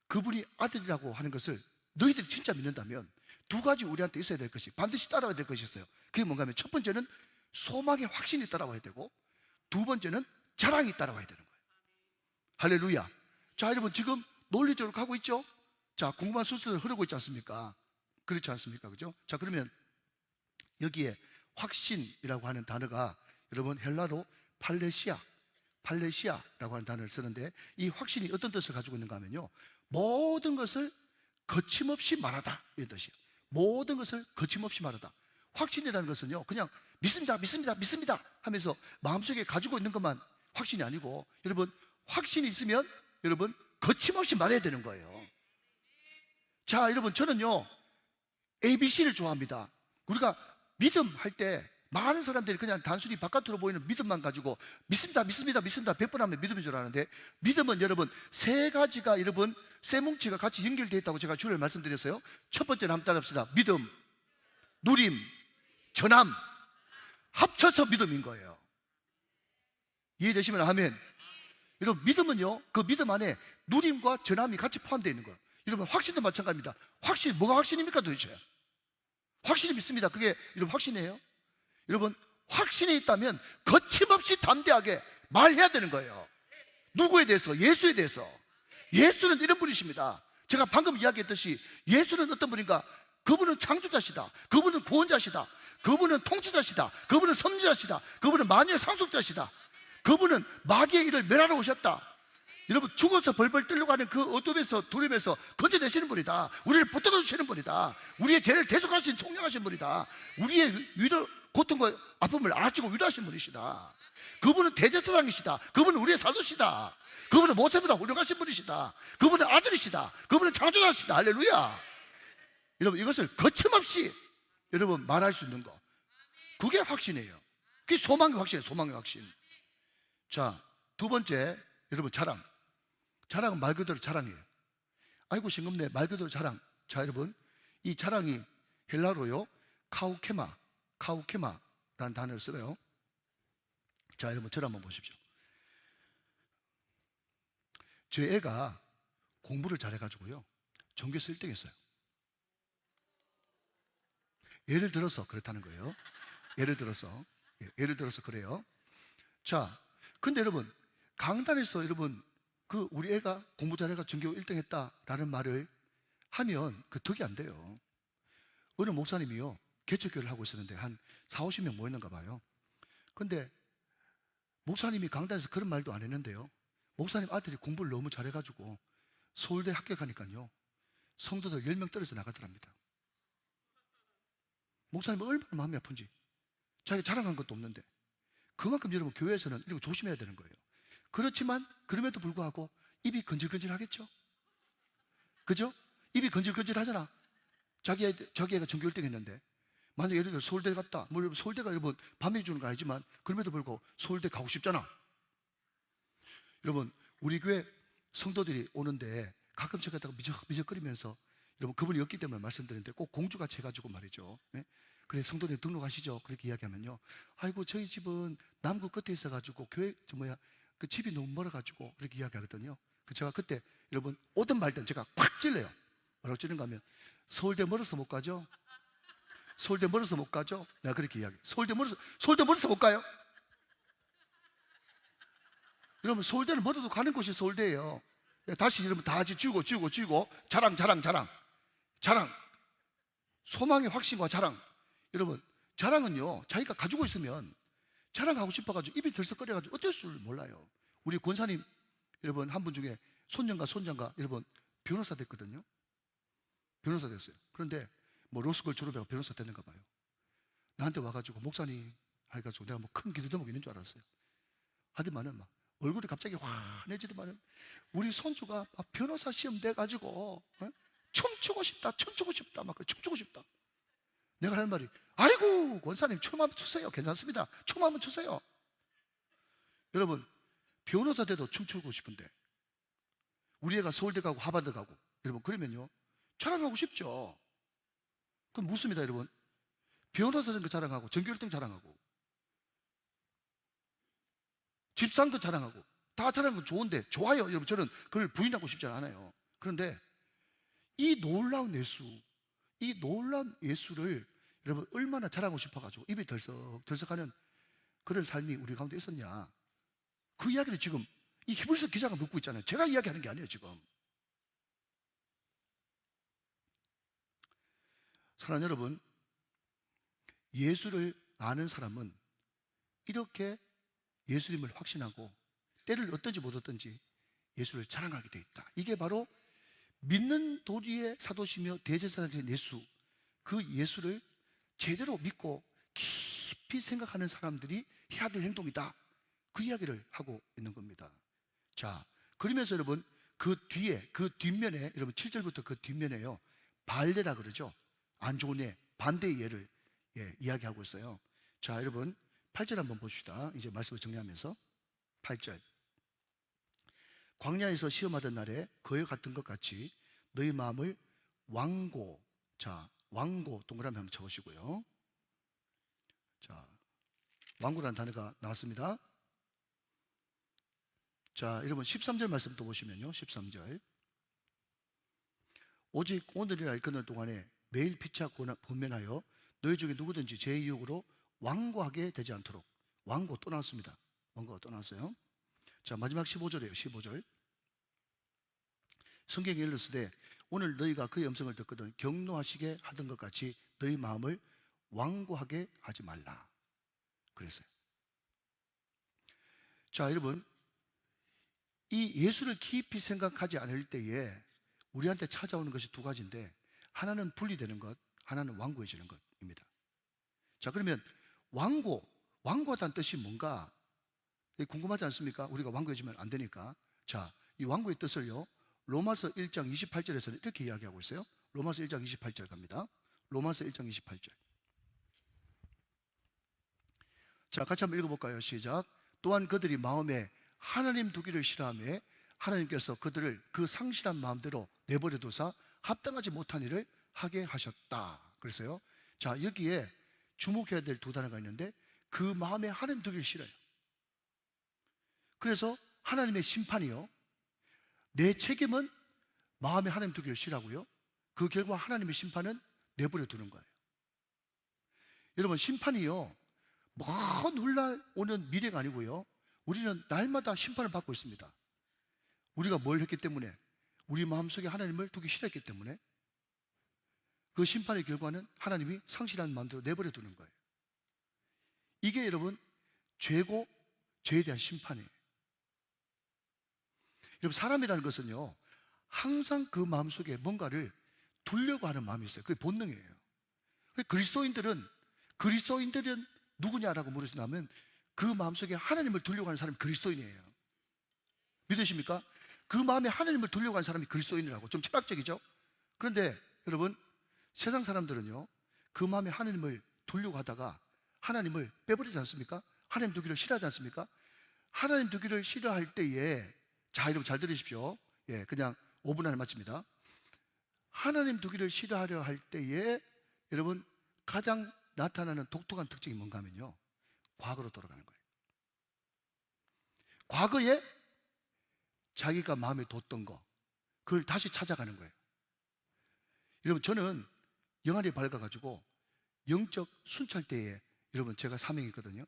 A: 그분이 아들이라고 하는 것을 너희들이 진짜 믿는다면 두 가지 우리한테 있어야 될 것이, 반드시 따라와야 될 것이 있어요. 그게 뭔가 하면 첫 번째는 소망의 확신이 따라와야 되고, 두 번째는 자랑이 따라와야 되는 거예요. 할렐루야. 자 여러분, 지금 논리적으로 가고 있죠? 자, 공부한 수술을 흐르고 있지 않습니까? 그렇지 않습니까? 그죠? 자, 그러면 여기에 확신이라고 하는 단어가 여러분 헬라로 팔레시아라고 하는 단어를 쓰는데, 이 확신이 어떤 뜻을 가지고 있는가 하면요, 모든 것을 거침없이 말하다, 이런 뜻이에요. 모든 것을 거침없이 말하다. 확신이라는 것은요, 그냥 믿습니다, 믿습니다, 믿습니다 하면서 마음속에 가지고 있는 것만 확신이 아니고, 여러분 확신이 있으면 여러분 거침없이 말해야 되는 거예요. 자 여러분, 저는요 ABC를 좋아합니다. 우리가 믿음 할 때 많은 사람들이 그냥 단순히 바깥으로 보이는 믿음만 가지고 믿습니다, 믿습니다, 믿습니다 100번 하면 믿음인 줄 아는데, 믿음은 여러분 세 가지가, 여러분 세 뭉치가 같이 연결되어 있다고 제가 주를 말씀드렸어요. 첫 번째는 한번 따라합시다. 믿음, 누림, 전함, 합쳐서 믿음인 거예요. 이해되시면 아멘. 여러분 믿음은요, 그 믿음 안에 누림과 전함이 같이 포함되어 있는 거예요. 여러분 확신도 마찬가지입니다. 확신, 뭐가 확신입니까 도대체? 확신이 믿습니다, 그게 여러분 확신이에요? 여러분 확신이 있다면 거침없이 담대하게 말해야 되는 거예요. 누구에 대해서? 예수에 대해서. 예수는 이런 분이십니다. 제가 방금 이야기했듯이 예수는 어떤 분인가? 그분은 창조자시다, 그분은 구원자시다, 그분은 통치자시다, 그분은 선지자시다, 그분은 만유의 상속자시다, 그분은 마귀의 일을 멸하러 오셨다. 여러분 죽어서 벌벌 떨려고 하는 그 어둠에서, 두려움에서 건져내시는 분이다. 우리를 붙들어 주시는 분이다. 우리의 죄를 대속하신 총명하신 분이다. 우리의 위로, 고통과 아픔을 아시고 위로하신 분이시다. 그분은 대제사장이시다. 그분은 우리의 사도시다. 그분은 모세보다 훌륭하신 분이시다. 그분은 아들이시다. 그분은 창조자시다. 할렐루야. 여러분 이것을 거침없이 여러분 말할 수 있는 거, 그게 확신이에요. 그게 소망의 확신이에요. 소망의 확신. 자, 두 번째, 여러분 자랑. 자랑은 말 그대로 자랑이에요. 아이고 싱겁네, 말 그대로 자랑. 자 여러분, 이 자랑이 헬라로요 카우케마라는 단어를 써요. 자 여러분, 저를 한번 보십시오. 제 애가 공부를 잘해가지고요 전교에서 1등 했어요. 예를 들어서 그렇다는 거예요. 예를 들어서 그래요. 자, 근데 여러분 강단에서 여러분 그 우리 애가 공부 잘해가 전교 1등 했다라는 말을 하면 그 덕이 안 돼요. 어느 목사님이요 개척교회를 하고 있었는데 한 40-50명 모였는가 봐요. 근데 목사님이 강단에서 그런 말도 안 했는데요, 목사님 아들이 공부를 너무 잘해가지고 서울대 합격하니까요 성도들 10명 떨어져 나가더랍니다. 목사님은 얼마나 마음이 아픈지. 자기가 자랑한 것도 없는데. 그만큼 여러분 교회에서는 이런 거 조심해야 되는 거예요. 그렇지만 그럼에도 불구하고 입이 건질건질 하겠죠? 그죠? 입이 건질건질 하잖아. 자기 애가 전교 1등 했는데, 만약에 예를 들어 서울대 갔다, 물론 서울대가 여러분 반면이 주는 건 아니지만 그럼에도 불구하고 서울대 가고 싶잖아. 여러분 우리 교회 성도들이 오는데 가끔 제가 미적미적거리면서, 여러분 그분이 없기 때문에 말씀드리는데 꼭 공주같이 해가지고 말이죠. 네? 그래 성도님 등록하시죠. 그렇게 이야기하면요, 아이고 저희 집은 남구 끝에 있어가지고 교회 그 집이 너무 멀어가지고 그렇게 이야기하거든요. 제가 그때 여러분 오든 말든 제가 콱 찔러요. 뭐라고 찌른가 하면, 서울대 멀어서 못 가죠? 서울대 멀어서 못 가죠? 내가 그렇게 이야기. 서울대 멀어서 못 가요? 여러분 서울대는 멀어도 가는 곳이 서울대예요. 다시 여러분 다 같이 쥐고 자랑. 소망의 확신과 자랑. 여러분 자랑은요 자기가 가지고 있으면 자랑하고 싶어가지고 입이 들썩거려가지고 어쩔 줄 몰라요. 우리 권사님 여러분 한 분 중에 손녀가 여러분 변호사 됐거든요. 변호사 됐어요. 그런데 뭐 로스쿨 졸업하고 변호사 됐는가 봐요. 나한테 와가지고 목사님 해가지고 내가 뭐 큰 기도 제목이 있는 줄 알았어요. 하지만은 막 얼굴이 갑자기 환해지더만은 우리 손주가 막 변호사 시험 돼가지고 춤추고 싶다, 춤추고 싶다, 막 춤추고 싶다. 내가 하는 말이 아이고 권사님 춤 한번 추세요. 괜찮습니다. 춤 한번 추세요. 여러분 변호사 돼도 춤추고 싶은데 우리 애가 서울대 가고 하버드 가고 여러분 그러면요 자랑하고 싶죠. 그럼 묻습니다 여러분. 변호사 된 거 자랑하고 전교 1등 자랑하고 집 산 거 자랑하고 다 자랑하는 건 좋은데 좋아요. 여러분 저는 그걸 부인하고 싶지 않아요. 그런데 이 놀라운 예수, 이 놀라운 예수를 여러분 얼마나 자랑하고 싶어가지고 입이 덜썩덜썩하는 그런 삶이 우리 가운데 있었냐. 그 이야기를 지금 이 히브리서 기자가 묻고 있잖아요. 제가 이야기하는 게 아니에요 지금. 사랑하는 여러분, 예수를 아는 사람은 이렇게 예수님을 확신하고 때를 어떤지 못 어떤지 예수를 자랑하게 돼 있다. 이게 바로 믿는 도리의 사도시며 대제사장인 예수, 그 예수를 제대로 믿고 깊이 생각하는 사람들이 해야 될 행동이다. 그 이야기를 하고 있는 겁니다. 자, 그러면서 여러분 그 뒤에 그 뒷면에 여러분 7절부터 그 뒷면에요 발레라 그러죠. 안 좋은 예, 반대의 예를 이야기하고 있어요. 자, 여러분 8절 한번 봅시다. 이제 말씀을 정리하면서 8절 광야에서 시험하던 날에 그와 같은 것 같이 너희 마음을 완고, 자 완고 동그라미 한번 쳐보시고요. 자 완고라는 단어가 나왔습니다. 자 여러분 13절 말씀 또 보시면요 13절 오직 오늘이라 일컫는 동안에 매일 피차 권면하여 너희 중에 누구든지 제 유혹으로 완고하게 되지 않도록. 완고 또 나왔습니다. 완고가 또 나왔어요. 자 마지막 15절이에요 15절 성경에 일렀으되 오늘 너희가 그의 음성을 듣거든 경노하시게 하던 것 같이 너희 마음을 완고하게 하지 말라 그랬어요. 자 여러분 이 예수를 깊이 생각하지 않을 때에 우리한테 찾아오는 것이 두 가지인데 하나는 분리되는 것, 하나는 완고해지는 것입니다. 자 그러면 완고하다는 뜻이 뭔가 궁금하지 않습니까? 우리가 완고해지면 안 되니까. 자, 이 완고의 뜻을요 로마서 1장 28절에서는 이렇게 이야기하고 있어요. 로마서 1장 28절 갑니다. 로마서 1장 28절. 자, 같이 한번 읽어볼까요? 시작. 또한 그들이 마음에 하나님 두기를 싫어하며 하나님께서 그들을 그 상실한 마음대로 내버려 두사 합당하지 못한 일을 하게 하셨다. 그래서요. 자, 여기에 주목해야 될 두 단어가 있는데 그 마음에 하나님 두기를 싫어요. 그래서 하나님의 심판이요. 내 책임은 마음에 하나님 두기를 싫어하고요. 그 결과 하나님의 심판은 내버려 두는 거예요. 여러분 심판이요. 먼 훗날 오는 미래가 아니고요. 우리는 날마다 심판을 받고 있습니다. 우리가 뭘 했기 때문에 우리 마음속에 하나님을 두기 싫어했기 때문에 그 심판의 결과는 하나님이 상실한 마음대로 내버려 두는 거예요. 이게 여러분 죄고 죄에 대한 심판이에요. 여러분 사람이라는 것은요 항상 그 마음속에 뭔가를 두려고 하는 마음이 있어요. 그게 본능이에요. 그리스도인들은 누구냐라고 물으신다면 그 마음속에 하나님을 두려고 하는 사람이 그리스도인이에요. 믿으십니까? 그 마음에 하나님을 두려고 하는 사람이 그리스도인이라고. 좀 철학적이죠? 그런데 여러분 세상 사람들은요 그 마음에 하나님을 두려고 하다가 하나님을 빼버리지 않습니까? 하나님 두기를 싫어하지 않습니까? 하나님 두기를 싫어할 때에 자 여러분 잘 들으십시오. 예, 그냥 5분 안에 마칩니다. 하나님 두기를 싫어하려 할 때에 여러분 가장 나타나는 독특한 특징이 뭔가 하면요 과거로 돌아가는 거예요. 과거에 자기가 마음에 뒀던 거 그걸 다시 찾아가는 거예요. 여러분 저는 영안이 밝아가지고 영적 순찰대에 여러분 제가 사명이거든요.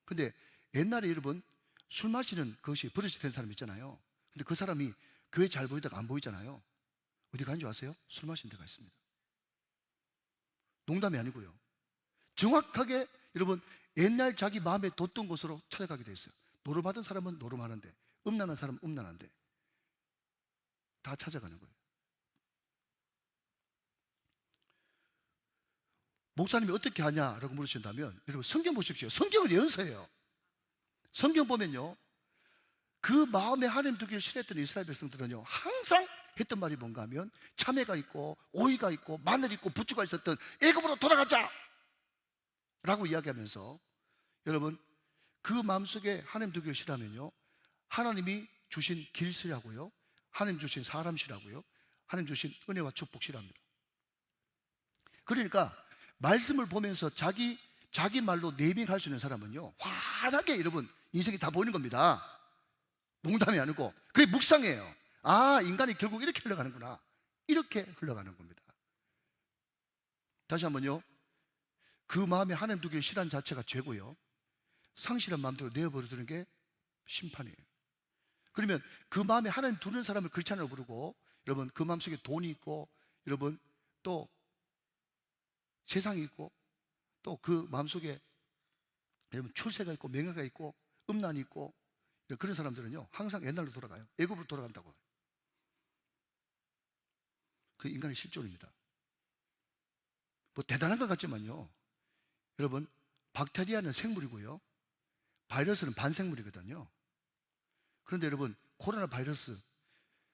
A: 근데 옛날에 여러분 술 마시는 것이 버릇이 된 사람 있잖아요. 근데 그 사람이 교회 잘 보이다가 안 보이잖아요. 어디 가는 줄 아세요? 술 마신 데가 있습니다. 농담이 아니고요. 정확하게 여러분 옛날 자기 마음에 뒀던 곳으로 찾아가게 돼 있어요. 노름하던 사람은 노름하는데 음란한 사람은 음란한데 다 찾아가는 거예요. 목사님이 어떻게 하냐라고 물으신다면 여러분 성경 보십시오. 성경은 연서예요. 성경 보면요, 그 마음에 하나님 두기를 싫어했던 이스라엘 백성들은요 항상 했던 말이 뭔가 하면 참외가 있고 오이가 있고 마늘이 있고 부추가 있었던 애굽으로 돌아가자 라고 이야기하면서, 여러분 그 마음속에 하나님 두기를 싫어하면요 하나님이 주신 길 싫어하고요, 하나님 주신 사람 싫어하고요, 하나님 주신 은혜와 축복 싫어합니다. 그러니까 말씀을 보면서 자기 말로 네이밍할 수 있는 사람은요 환하게 여러분 인생이 다 보이는 겁니다. 농담이 아니고 그게 묵상이에요. 아, 인간이 결국 이렇게 흘러가는구나, 이렇게 흘러가는 겁니다. 다시 한번요, 그 마음에 하나님 두기를 싫어하는 자체가 죄고요, 상실한 마음대로 내어버리는 게 심판이에요. 그러면 그 마음에 하나님 두는 사람을 크리스찬으로 부르고, 여러분 그 마음속에 돈이 있고, 여러분 또 세상이 있고, 또 그 마음속에 여러분 출세가 있고 명예가 있고 음란이 있고, 그런 사람들은요 항상 옛날로 돌아가요. 애굽으로 돌아간다고. 그 인간의 실존입니다. 뭐 대단한 것 같지만요, 여러분 박테리아는 생물이고요, 바이러스는 반생물이거든요. 그런데 여러분 코로나 바이러스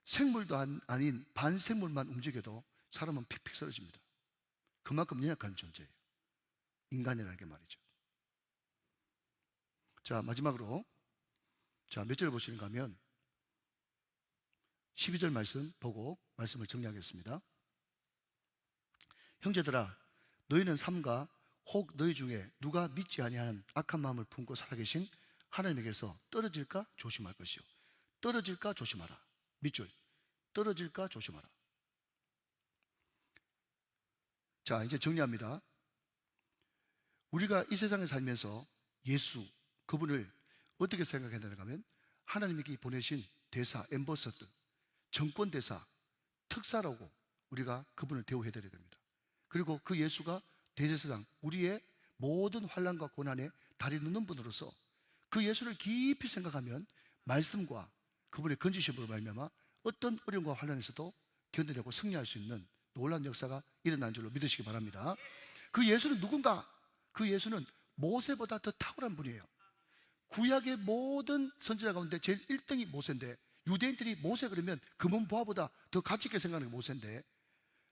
A: 생물도 아닌 반생물만 움직여도 사람은 픽픽 쓰러집니다. 그만큼 연약한 존재예요, 인간이라는 게 말이죠. 자, 마지막으로 몇 절을 보시는가 하면 12절 말씀 보고 말씀을 정리하겠습니다. 형제들아, 너희는 삼가 혹 너희 중에 누가 믿지 아니하는 악한 마음을 품고 살아계신 하나님에게서 떨어질까 조심할 것이요. 떨어질까 조심하라. 밑줄. 떨어질까 조심하라. 자, 이제 정리합니다. 우리가 이 세상에 살면서 예수, 그분을 어떻게 생각해야 되는가 하면 하나님께 보내신 대사, 엠버서더, 정권 대사, 특사라고 우리가 그분을 대우해야 됩니다. 그리고 그 예수가 대제사장, 우리의 모든 환난과 고난에 다리 놓는 분으로서 그 예수를 깊이 생각하면 말씀과 그분의 건지심으로 말미암아 어떤 어려움과 환난에서도 견디려고 승리할 수 있는 놀라운 역사가 일어난 줄로 믿으시기 바랍니다. 그 예수는 누군가? 그 예수는 모세보다 더 탁월한 분이에요. 구약의 모든 선지자 가운데 제일 1등이 모세인데, 유대인들이 모세 그러면 금은 보화보다 더 가치 있게 생각하는 게 모세인데,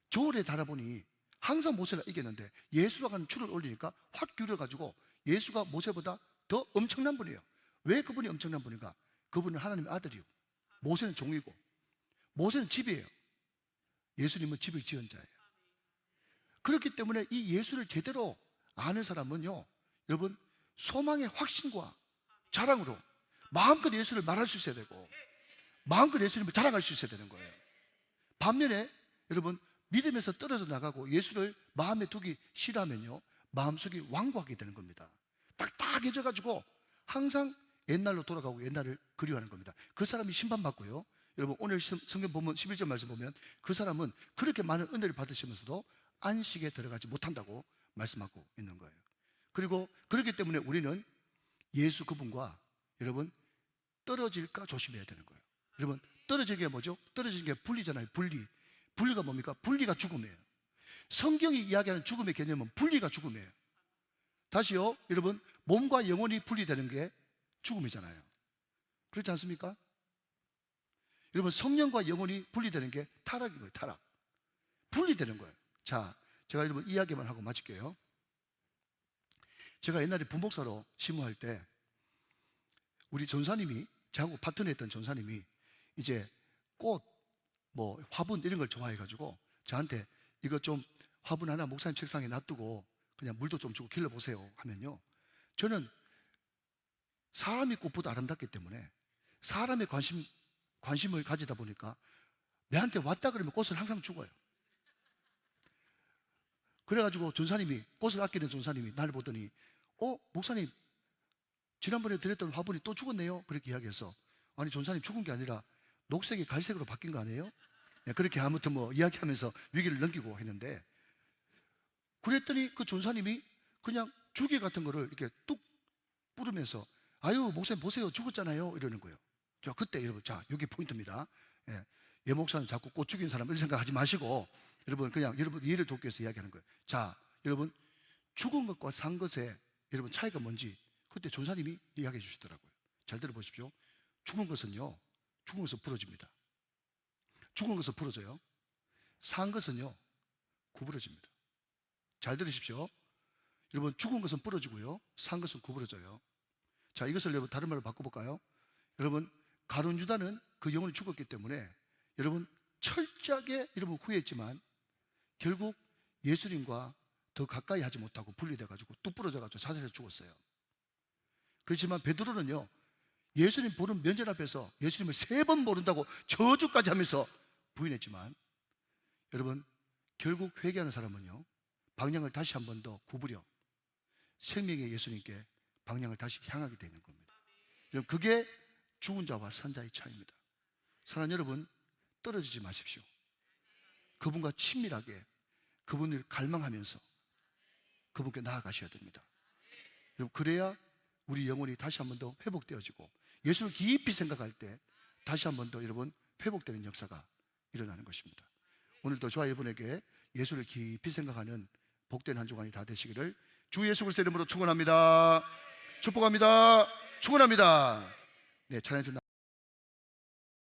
A: 저울에 달아보니 항상 모세가 이겼는데 예수라고 하는 줄을 올리니까 확 기울여가지고 예수가 모세보다 더 엄청난 분이에요. 왜 그분이 엄청난 분인가? 그분은 하나님의 아들이요, 모세는 종이고, 모세는 집이에요, 예수님은 집을 지은 자예요. 그렇기 때문에 이 예수를 제대로 아는 사람은요, 여러분 소망의 확신과 자랑으로 마음껏 예수를 말할 수 있어야 되고, 마음껏 예수님을 자랑할 수 있어야 되는 거예요. 반면에 여러분 믿음에서 떨어져 나가고 예수를 마음에 두기 싫어하면요, 마음속이 완고하게 되는 겁니다. 딱딱해져 가지고 항상 옛날로 돌아가고 옛날을 그리워하는 겁니다. 그 사람이 심판받고요, 여러분 오늘 성경 보면 11절 말씀 보면 그 사람은 그렇게 많은 은혜를 받으시면서도 안식에 들어가지 못한다고 말씀하고 있는 거예요. 그리고 그렇기 때문에 우리는 예수 그분과 여러분 떨어질까 조심해야 되는 거예요. 여러분 떨어지는 게 뭐죠? 떨어지는 게 분리잖아요. 분리가 뭡니까? 분리가 죽음이에요. 성경이 이야기하는 죽음의 개념은 분리가 죽음이에요. 다시요, 여러분 몸과 영혼이 분리되는 게 죽음이잖아요. 그렇지 않습니까? 여러분 성령과 영혼이 분리되는 게 타락인 거예요. 타락. 분리되는 거예요. 자, 제가 여러분 이야기만 하고 마칠게요. 제가 옛날에 부목사로 심호할 때 우리 전사님이, 저하고 파트너했던 전사님이 이제 꽃, 뭐 화분 이런 걸 좋아해가지고 저한테 이거 좀 화분 하나 목사님 책상에 놔두고 그냥 물도 좀 주고 길러보세요 하면요, 저는 사람이 꽃보다 아름답기 때문에 사람의 관심을 가지다 보니까 내한테 왔다 그러면 꽃을 항상 죽어요. 그래가지고 전사님이, 꽃을 아끼는 전사님이 나를 보더니 목사님 지난번에 드렸던 화분이 또 죽었네요, 그렇게 이야기해서, 아니 전사님 죽은 게 아니라 녹색이 갈색으로 바뀐 거 아니에요? 그렇게 아무튼 뭐 이야기하면서 위기를 넘기고 했는데, 그랬더니 그 전사님이 그냥 줄기 같은 거를 이렇게 뚝 뿌리면서 아유 목사님 보세요 죽었잖아요 이러는 거예요. 자, 그때 여러분, 자 여기 포인트입니다. 예 목사는 자꾸 꽃 죽인 사람 이런 생각하지 마시고, 여러분 그냥 여러분 이해를 돕기 위해서 이야기하는 거예요. 자 여러분, 죽은 것과 산 것의 여러분 차이가 뭔지 그때 전사님이 이야기해 주시더라고요. 잘 들어보십시오. 죽은 것은요, 죽은 것은 부러집니다. 죽은 것은 부러져요. 산 것은요, 구부러집니다. 잘 들으십시오. 여러분, 죽은 것은 부러지고요, 산 것은 구부러져요. 자, 이것을 여러분 다른 말로 바꿔볼까요? 여러분, 가룟 유다는 그 영혼이 죽었기 때문에 여러분 철저하게 여러분 후회했지만 결국 예수님과 더 가까이 하지 못하고 분리돼가지고 뚝 부러져가지고 자살해서 죽었어요. 그렇지만 베드로는요, 예수님 보는 면전 앞에서 예수님을 3번 모른다고 저주까지 하면서 부인했지만 여러분 결국 회개하는 사람은요, 방향을 다시 한 번 더 구부려 생명의 예수님께 방향을 다시 향하게 되는 겁니다. 여러분, 그게 죽은 자와 산 자의 차이입니다. 사랑하는 여러분, 떨어지지 마십시오. 그분과 친밀하게 그분을 갈망하면서 그분께 나아가셔야 됩니다. 여러분, 그래야 우리 영혼이 다시 한 번 더 회복되어지고 예수를 깊이 생각할 때 다시 한 번 더 여러분 회복되는 역사가 일어나는 것입니다. 오늘도 저와 여러분에게 예수를 깊이 생각하는 복된 한 주간이 다 되시기를 주 예수 그리스도의 이름으로 축원합니다. 축복합니다. 축원합니다. 네, 찬양해